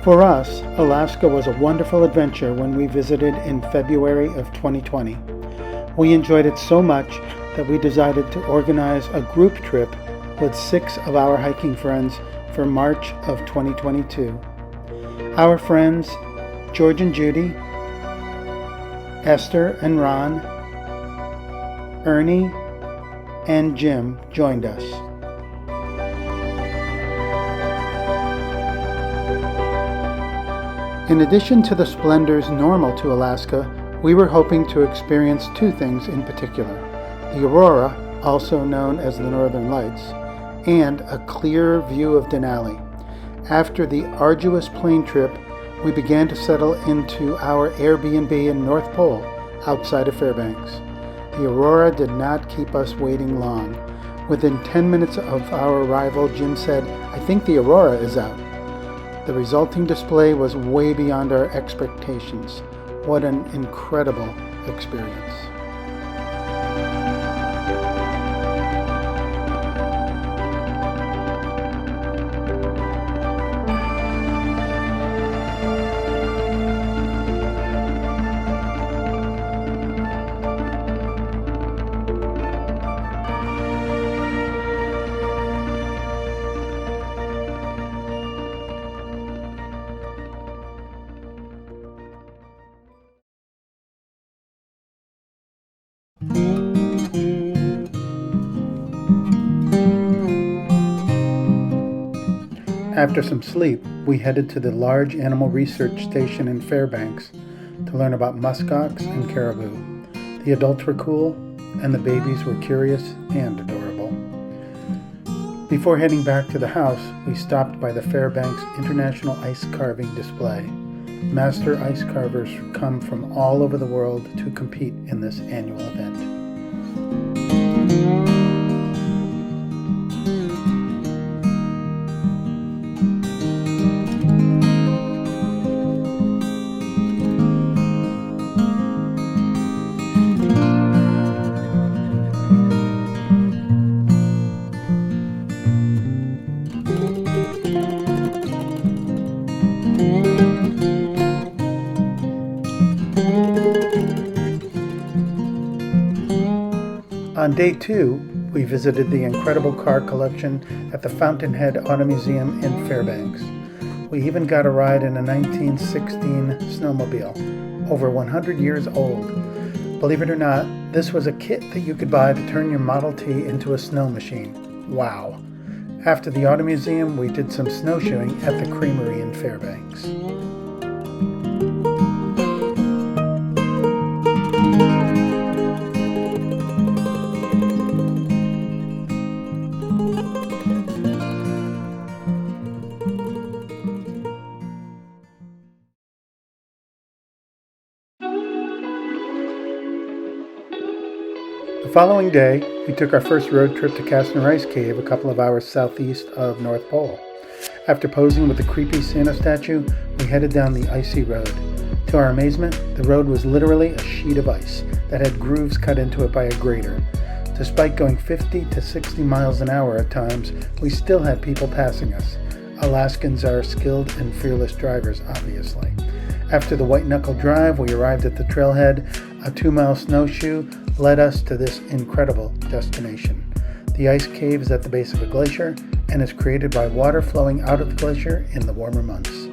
For us, Alaska was a wonderful adventure when we visited in February of 2020. We enjoyed it so much that we decided to organize a group trip with 6 of our hiking friends for March of 2022. Our friends, George and Judy, Esther and Ron, Ernie, and Jim joined us. In addition to the splendors normal to Alaska, we were hoping to experience 2 things in particular: the Aurora, also known as the Northern Lights, and a clear view of Denali. After the arduous plane trip, we began to settle into our Airbnb in North Pole, outside of Fairbanks. The Aurora did not keep us waiting long. Within 10 minutes of our arrival, Jim said, "I think the Aurora is out." The resulting display was way beyond our expectations. What an incredible experience. After some sleep, we headed to the large animal research station in Fairbanks to learn about muskox and caribou. The adults were cool, and the babies were curious and adorable. Before heading back to the house, we stopped by the Fairbanks International Ice Carving Display. Master ice carvers come from all over the world to compete in this annual event. On day 2, we visited the incredible car collection at the Fountainhead Auto Museum in Fairbanks. We even got a ride in a 1916 snowmobile, over 100 years old. Believe it or not, this was a kit that you could buy to turn your Model T into a snow machine. Wow! After the Auto Museum, we did some snowshoeing at the Creamery in Fairbanks. The following day, we took our first road trip to Castner Ice Cave, a couple of hours southeast of North Pole. After posing with the creepy Santa statue, we headed down the icy road. To our amazement, the road was literally a sheet of ice that had grooves cut into it by a grater. Despite going 50 to 60 miles an hour at times, we still had people passing us. Alaskans are skilled and fearless drivers, obviously. After the white knuckle drive, we arrived at the trailhead. A 2-mile snowshoe led us to this incredible destination. The ice cave is at the base of a glacier and is created by water flowing out of the glacier in the warmer months.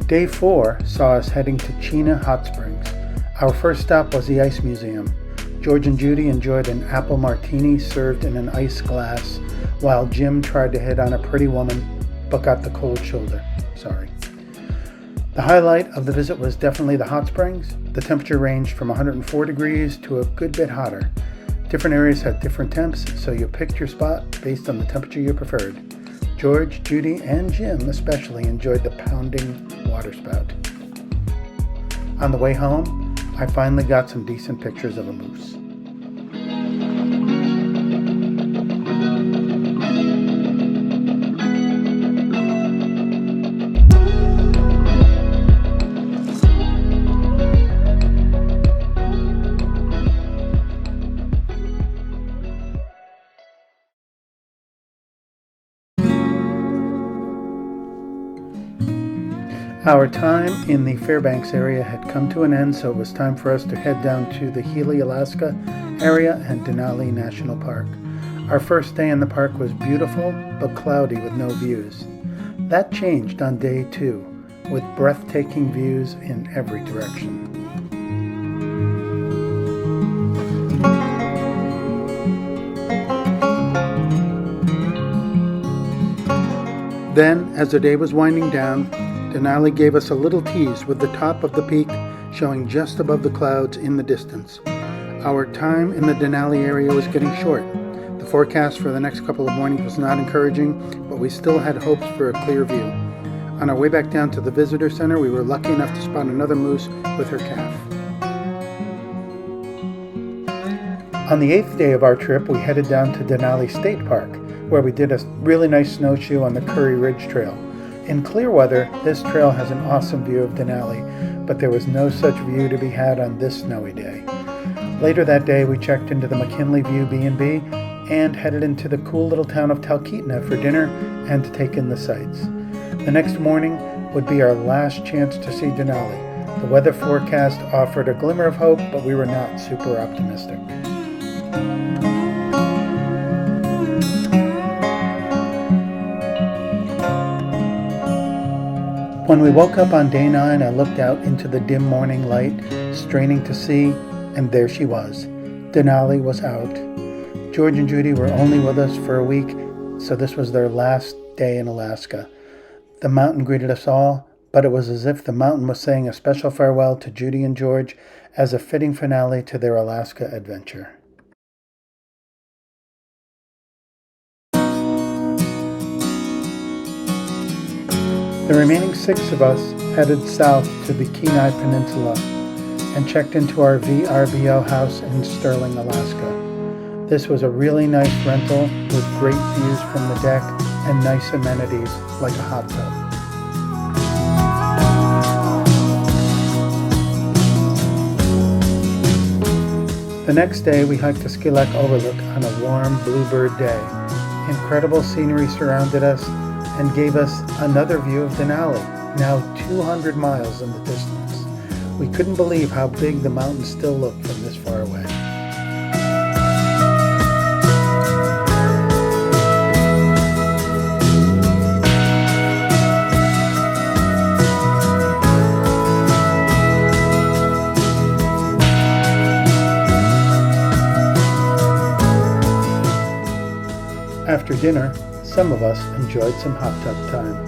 Day 4 saw us heading to Chena Hot Springs. Our first stop was the Ice Museum. George and Judy enjoyed an apple martini served in an ice glass, while Jim tried to hit on a pretty woman, but got the cold shoulder. Sorry. The highlight of the visit was definitely the hot springs. The temperature ranged from 104 degrees to a good bit hotter. Different areas had different temps, so you picked your spot based on the temperature you preferred. George, Judy, and Jim especially enjoyed the pounding water spout. On the way home, I finally got some decent pictures of a moose. Our time in the Fairbanks area had come to an end, so it was time for us to head down to the Healy, Alaska area and Denali National Park. Our first day in the park was beautiful, but cloudy with no views. That changed on day 2, with breathtaking views in every direction. Then, as the day was winding down, Denali gave us a little tease with the top of the peak showing just above the clouds in the distance. Our time in the Denali area was getting short. The forecast for the next couple of mornings was not encouraging, but we still had hopes for a clear view. On our way back down to the visitor center, we were lucky enough to spot another moose with her calf. On the 8th day of our trip, we headed down to Denali State Park, where we did a really nice snowshoe on the Curry Ridge Trail. In clear weather, this trail has an awesome view of Denali, but there was no such view to be had on this snowy day. Later that day, we checked into the McKinley View B&B and headed into the cool little town of Talkeetna for dinner and to take in the sights. The next morning would be our last chance to see Denali. The weather forecast offered a glimmer of hope, but we were not super optimistic. When we woke up on day 9, I looked out into the dim morning light, straining to see, and there she was. Denali was out. George and Judy were only with us for a week, so this was their last day in Alaska. The mountain greeted us all, but it was as if the mountain was saying a special farewell to Judy and George as a fitting finale to their Alaska adventure. The remaining 6 of us headed south to the Kenai Peninsula and checked into our VRBO house in Sterling, Alaska. This was a really nice rental with great views from the deck and nice amenities like a hot tub. The next day we hiked to Skilek Overlook on a warm bluebird day. Incredible scenery surrounded us and gave us another view of Denali, now 200 miles in the distance. We couldn't believe how big the mountains still looked from this far away. After dinner, some of us enjoyed some hot tub time.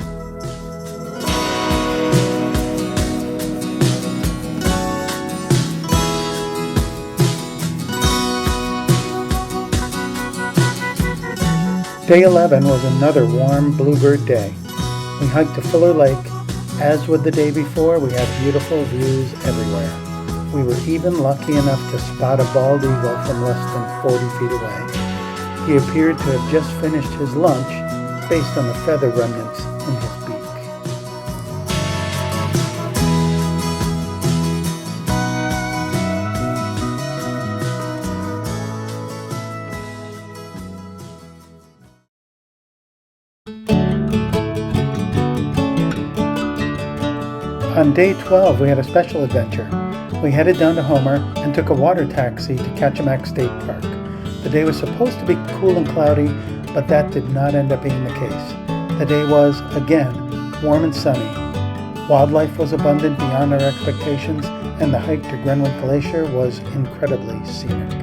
Day 11 was another warm bluebird day. We hiked to Fuller Lake. As with the day before, we had beautiful views everywhere. We were even lucky enough to spot a bald eagle from less than 40 feet away. He appeared to have just finished his lunch based on the feather remnants in his beak. On day 12, we had a special adventure. We headed down to Homer and took a water taxi to Kachemak State Park. The day was supposed to be cool and cloudy, but that did not end up being the case. The day was, again, warm and sunny. Wildlife was abundant beyond our expectations, and the hike to Grenwingk Glacier was incredibly scenic.